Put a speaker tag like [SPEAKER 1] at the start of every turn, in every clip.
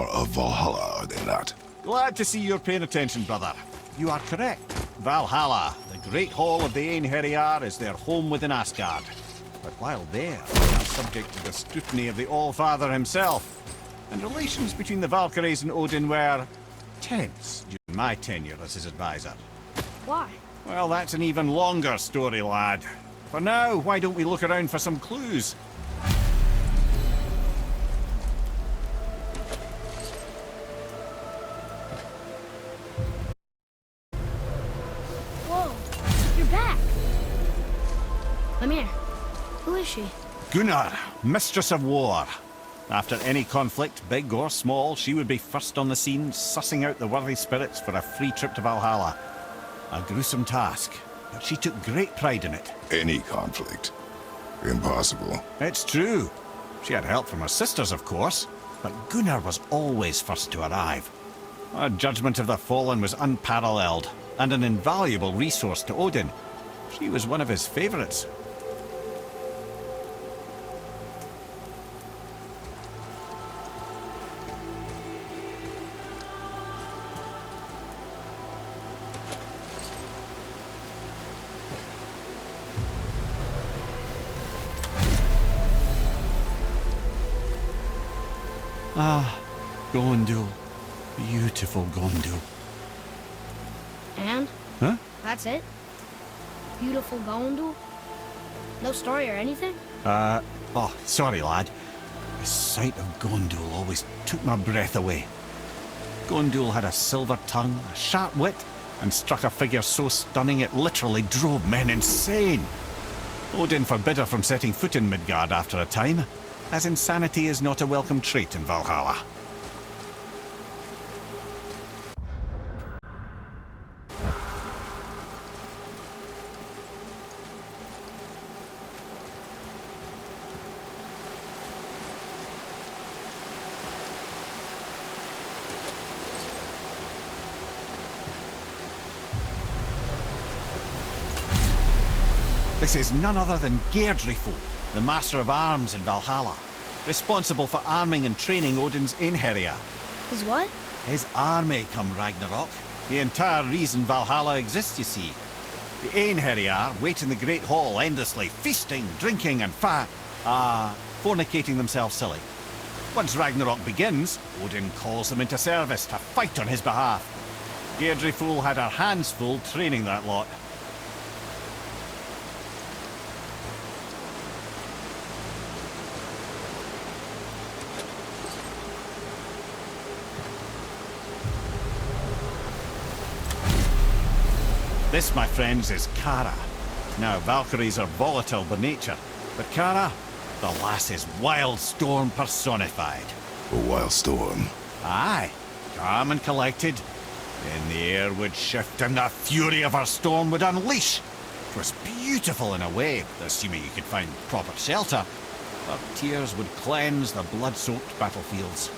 [SPEAKER 1] of Valhalla, are they not?
[SPEAKER 2] Glad to see you're paying attention, brother. You are correct. Valhalla, the great hall of the Einherjar, is their home within Asgard. But while there, they are subject to the scrutiny of the All-Father himself. And relations between the Valkyries and Odin were tense during my tenure as his advisor.
[SPEAKER 3] Why?
[SPEAKER 2] Well, that's an even longer story, lad. For now, why don't we look around for some clues?
[SPEAKER 3] Whoa, you're back. Mimir, who is she?
[SPEAKER 2] Gunnar, Mistress of War. After any conflict, big or small, she would be first on the scene, sussing out the worthy spirits for a free trip to Valhalla. A gruesome task, but she took great pride in it.
[SPEAKER 1] Any conflict. Impossible.
[SPEAKER 2] It's true. She had help from her sisters, of course, but Gunnar was always first to arrive. Her judgment of the fallen was unparalleled, and an invaluable resource to Odin. She was one of his favorites. Ah, Gondul. Beautiful Gondul.
[SPEAKER 3] And?
[SPEAKER 2] Huh?
[SPEAKER 3] That's it? Beautiful Gondul? No story or anything?
[SPEAKER 2] Oh, sorry, lad. The sight of Gondul always took my breath away. Gondul had a silver tongue, a sharp wit, and struck a figure so stunning it literally drove men insane. Odin forbid her from setting foot in Midgard after a time, as insanity is not a welcome trait in Valhalla. This is none other than Geirdriful, the Master of Arms in Valhalla, responsible for arming and training Odin's Einherjar.
[SPEAKER 3] His what?
[SPEAKER 2] His army come Ragnarok. The entire reason Valhalla exists, you see. The Einherjar wait in the Great Hall endlessly, feasting, drinking and fornicating themselves silly. Once Ragnarok begins, Odin calls them into service to fight on his behalf. Geirdriful had her hands full training that lot. This, my friends, is Kara. Now, Valkyries are volatile by nature, but Kara, the lass is Wild Storm personified.
[SPEAKER 1] A wild storm.
[SPEAKER 2] Aye, calm and collected. Then the air would shift and the fury of her storm would unleash. It was beautiful in a way, assuming you could find proper shelter. Her tears would cleanse the blood-soaked battlefields.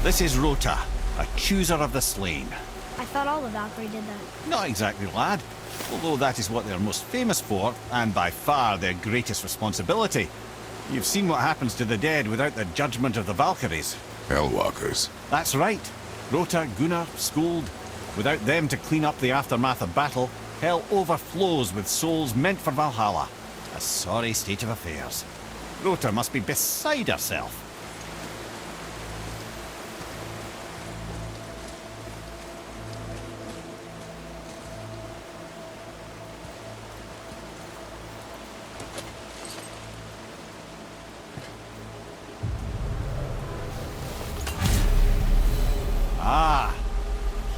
[SPEAKER 2] This is Rota, a chooser of the slain.
[SPEAKER 3] I thought all the Valkyrie did that.
[SPEAKER 2] Not exactly, lad. Although that is what they're most famous for, and by far their greatest responsibility. You've seen what happens to the dead without the judgment of the Valkyries.
[SPEAKER 1] Hellwalkers.
[SPEAKER 2] That's right. Rota, Gunnar, Skuld. Without them to clean up the aftermath of battle, hell overflows with souls meant for Valhalla. A sorry state of affairs. Rota must be beside herself. Ah,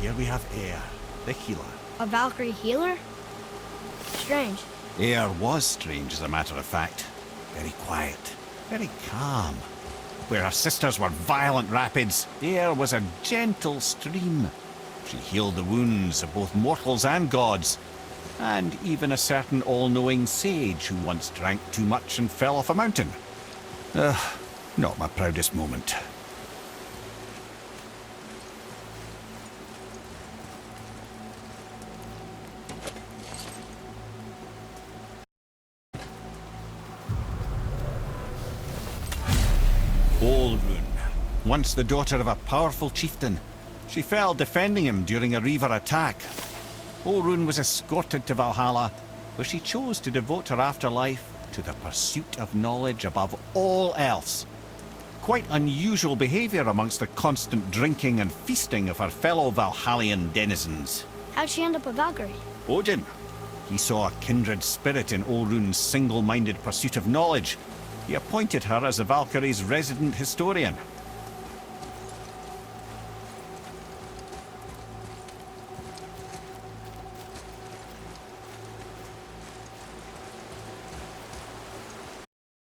[SPEAKER 2] here we have Eir, the healer.
[SPEAKER 3] A Valkyrie healer? Strange.
[SPEAKER 2] Eir was strange, as a matter of fact. Very quiet, very calm. Where her sisters were violent rapids, Eir was a gentle stream. She healed the wounds of both mortals and gods, and even a certain all-knowing sage who once drank too much and fell off a mountain. Not my proudest moment. once the daughter of a powerful chieftain. She fell defending him during a Reaver attack. Orun was escorted to Valhalla, where she chose to devote her afterlife to the pursuit of knowledge above all else. Quite unusual behaviour amongst the constant drinking and feasting of her fellow Valhallian denizens.
[SPEAKER 3] How'd she end up a Valkyrie?
[SPEAKER 2] Odin. He saw a kindred spirit in Orun's single-minded pursuit of knowledge. He appointed her as the Valkyrie's resident historian.